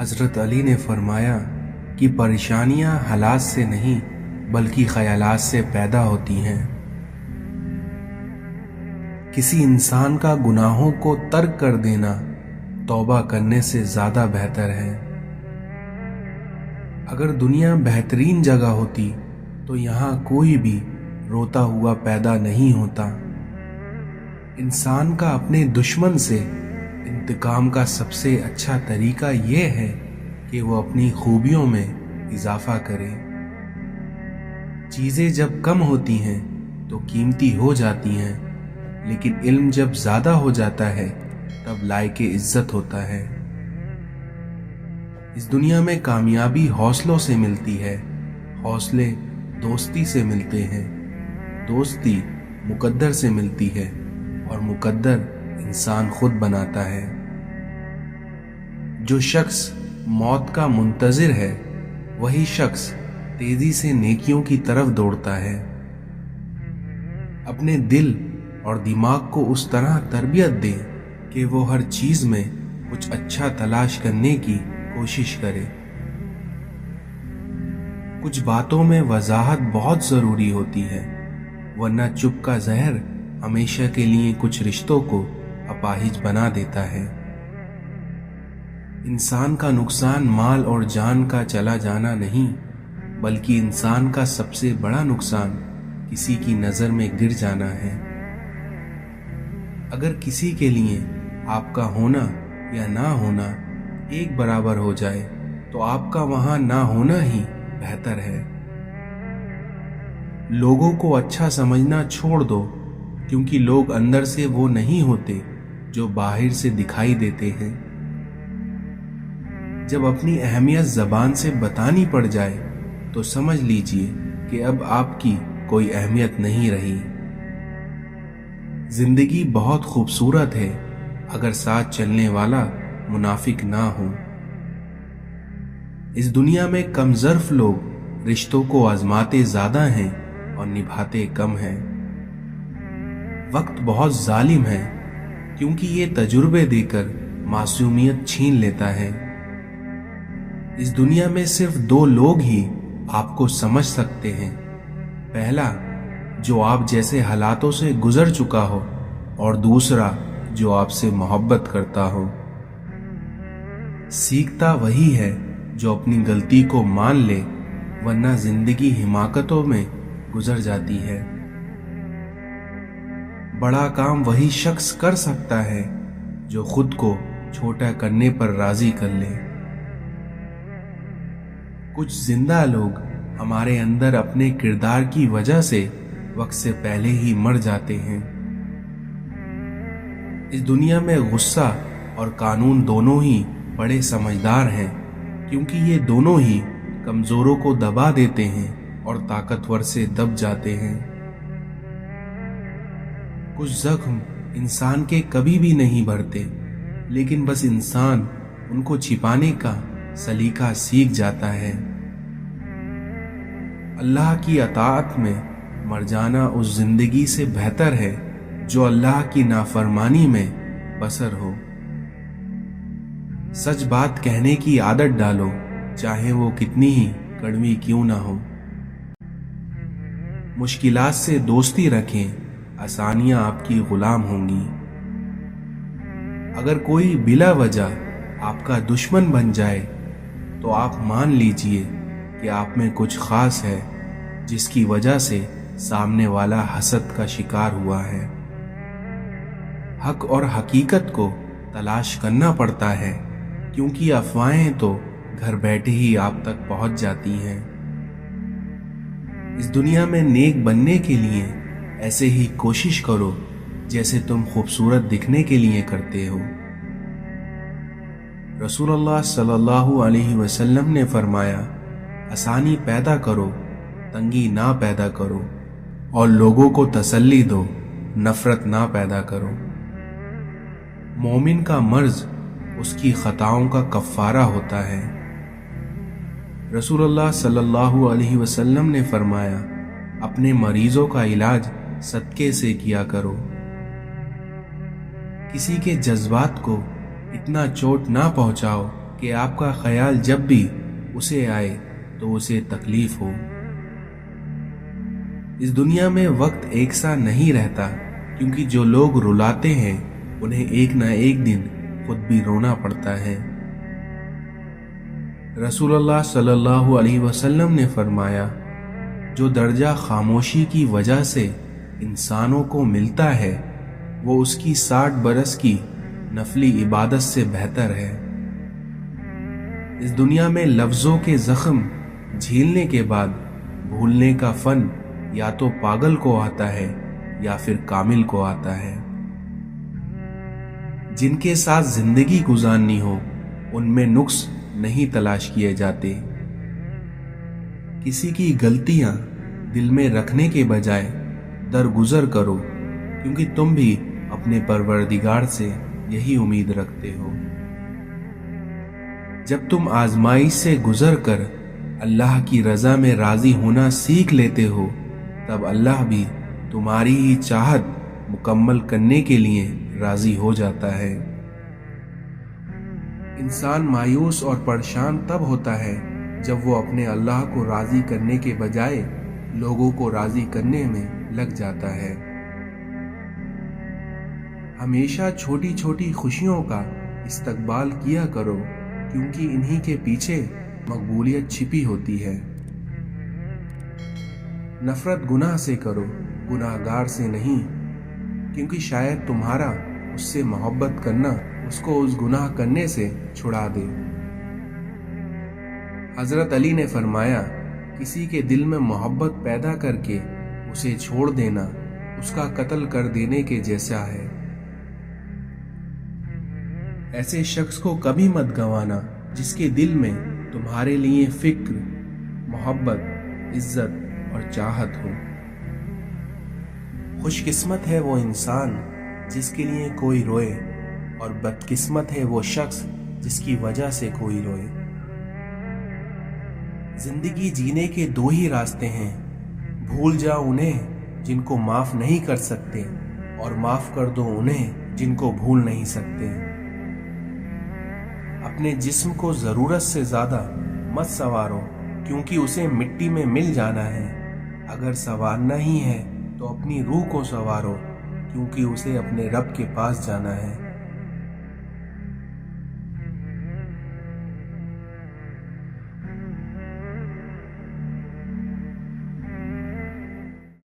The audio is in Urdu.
حضرت علی نے فرمایا کہ پریشانیاں حالات سے نہیں بلکہ خیالات سے پیدا ہوتی ہیں۔ کسی انسان کا گناہوں کو ترک کر دینا توبہ کرنے سے زیادہ بہتر ہے۔ اگر دنیا بہترین جگہ ہوتی تو یہاں کوئی بھی روتا ہوا پیدا نہیں ہوتا۔ انسان کا اپنے دشمن سے انتقام کا سب سے اچھا طریقہ یہ ہے کہ وہ اپنی خوبیوں میں اضافہ کرے۔ چیزیں جب کم ہوتی ہیں تو قیمتی ہو جاتی ہیں، لیکن علم جب زیادہ ہو جاتا ہے تب لائق عزت ہوتا ہے۔ اس دنیا میں کامیابی حوصلوں سے ملتی ہے، حوصلے دوستی سے ملتے ہیں، دوستی مقدر سے ملتی ہے اور مقدر انسان خود بناتا ہے۔ جو شخص موت کا منتظر ہے وہی شخص تیزی سے نیکیوں کی طرف دوڑتا ہے۔ اپنے دل اور دماغ کو اس طرح تربیت دے کہ وہ ہر چیز میں کچھ اچھا تلاش کرنے کی کوشش کرے۔ کچھ باتوں میں وضاحت بہت ضروری ہوتی ہے، ورنہ چپ کا زہر ہمیشہ کے لیے کچھ رشتوں کو اپاہج بنا دیتا ہے۔ انسان کا نقصان مال اور جان کا چلا جانا نہیں، بلکہ انسان کا سب سے بڑا نقصان کسی کی نظر میں گر جانا ہے۔ اگر کسی کے لیے آپ کا ہونا یا نہ ہونا ایک برابر ہو جائے تو آپ کا وہاں نہ ہونا ہی بہتر ہے۔ لوگوں کو اچھا سمجھنا چھوڑ دو، کیونکہ لوگ اندر سے وہ نہیں ہوتے جو باہر سے دکھائی دیتے ہیں۔ جب اپنی اہمیت زبان سے بتانی پڑ جائے تو سمجھ لیجئے کہ اب آپ کی کوئی اہمیت نہیں رہی۔ زندگی بہت خوبصورت ہے اگر ساتھ چلنے والا منافق نہ ہو۔ اس دنیا میں کم ظرف لوگ رشتوں کو آزماتے زیادہ ہیں اور نبھاتے کم ہیں۔ وقت بہت ظالم ہے کیونکہ یہ تجربے دے کر معصومیت چھین لیتا ہے۔ اس دنیا میں صرف دو لوگ ہی آپ کو سمجھ سکتے ہیں، پہلا جو آپ جیسے حالاتوں سے گزر چکا ہو، اور دوسرا جو آپ سے محبت کرتا ہو۔ سیکھتا وہی ہے جو اپنی غلطی کو مان لے، ورنہ زندگی حماقتوں میں گزر جاتی ہے۔ بڑا کام وہی شخص کر سکتا ہے جو خود کو چھوٹا کرنے پر راضی کر لے۔ کچھ زندہ لوگ ہمارے اندر اپنے کردار کی وجہ سے وقت سے پہلے ہی مر جاتے ہیں۔ اس دنیا میں غصہ اور قانون دونوں ہی بڑے سمجھدار ہیں، کیونکہ یہ دونوں ہی کمزوروں کو دبا دیتے ہیں اور طاقتور سے دب جاتے ہیں۔ کچھ زخم انسان کے کبھی بھی نہیں بھرتے، لیکن بس انسان ان کو چھپانے کا سلیقہ سیکھ جاتا ہے۔ اللہ کی اطاعت میں مر جانا اس زندگی سے بہتر ہے جو اللہ کی نافرمانی میں بسر ہو۔ سچ بات کہنے کی عادت ڈالو، چاہے وہ کتنی ہی کڑوی کیوں نہ ہو۔ مشکلات سے دوستی رکھیں، آسانیاں آپ کی غلام ہوں گی۔ اگر کوئی بلا وجہ آپ کا دشمن بن جائے تو آپ مان لیجئے کہ آپ میں کچھ خاص ہے جس کی وجہ سے سامنے والا حسد کا شکار ہوا ہے۔ حق اور حقیقت کو تلاش کرنا پڑتا ہے، کیونکہ افواہیں تو گھر بیٹھے ہی آپ تک پہنچ جاتی ہیں۔ اس دنیا میں نیک بننے کے لیے ایسے ہی کوشش کرو جیسے تم خوبصورت دکھنے کے لیے کرتے ہو۔ رسول اللہ صلی اللہ علیہ وسلم نے فرمایا، آسانی پیدا کرو، تنگی نہ پیدا کرو، اور لوگوں کو تسلی دو، نفرت نہ پیدا کرو۔ مومن کا مرض اس کی خطاؤں کا کفارہ ہوتا ہے۔ رسول اللہ صلی اللہ علیہ وسلم نے فرمایا، اپنے مریضوں کا علاج صدقے سے کیا کرو۔ کسی کے جذبات کو اتنا چوٹ نہ پہنچاؤ کہ آپ کا خیال جب بھی اسے آئے تو اسے تکلیف ہو۔ اس دنیا میں وقت ایک سا نہیں رہتا، کیونکہ جو لوگ رلاتے ہیں انہیں ایک نہ ایک دن خود بھی رونا پڑتا ہے۔ رسول اللہ صلی اللہ علیہ وسلم نے فرمایا، جو درجہ خاموشی کی وجہ سے انسانوں کو ملتا ہے وہ اس کی 60 برس کی نفلی عبادت سے بہتر ہے۔ اس دنیا میں لفظوں کے زخم جھیلنے کے بعد بھولنے کا فن یا تو پاگل کو آتا ہے یا پھر کامل کو آتا ہے۔ جن کے ساتھ زندگی گزارنی ہو ان میں نقص نہیں تلاش کیے جاتے۔ کسی کی غلطیاں دل میں رکھنے کے بجائے درگزر کرو، کیونکہ تم بھی اپنے پروردگار سے یہی امید رکھتے ہو۔ جب تم آزمائش سے گزر کر اللہ کی رضا میں راضی ہونا سیکھ لیتے ہو، تب اللہ بھی تمہاری ہی چاہت مکمل کرنے کے لیے راضی ہو جاتا ہے۔ انسان مایوس اور پریشان تب ہوتا ہے جب وہ اپنے اللہ کو راضی کرنے کے بجائے لوگوں کو راضی کرنے میں لگ جاتا ہے۔ ہمیشہ چھوٹی چھوٹی خوشیوں کا استقبال کیا کرو، کیونکہ انہی کے پیچھے مقبولیت چھپی ہوتی ہے۔ نفرت گناہ سے کرو، گناہ گار سے نہیں، کیونکہ شاید تمہارا اس سے محبت کرنا اس کو اس گناہ کرنے سے چھڑا دے۔ حضرت علی نے فرمایا، کسی کے دل میں محبت پیدا کر کے اسے چھوڑ دینا اس کا قتل کر دینے کے جیسا ہے۔ ایسے شخص کو کبھی مت گنوانا جس کے دل میں تمہارے لیے فکر، محبت، عزت اور چاہت ہو۔ خوش قسمت ہے وہ انسان جس کے لیے کوئی روئے، اور بدقسمت ہے وہ شخص جس کی وجہ سے کوئی روئے۔ زندگی جینے کے دو ہی راستے ہیں، بھول جاؤ انہیں جن کو معاف نہیں کر سکتے، اور معاف کر دو انہیں جن کو بھول نہیں سکتے۔ اپنے جسم کو ضرورت سے زیادہ مت سنوارو، کیونکہ اسے مٹی میں مل جانا ہے۔ اگر سنوارنا ہی ہے تو اپنی روح کو سنوارو، کیونکہ اسے اپنے رب کے پاس جانا ہے۔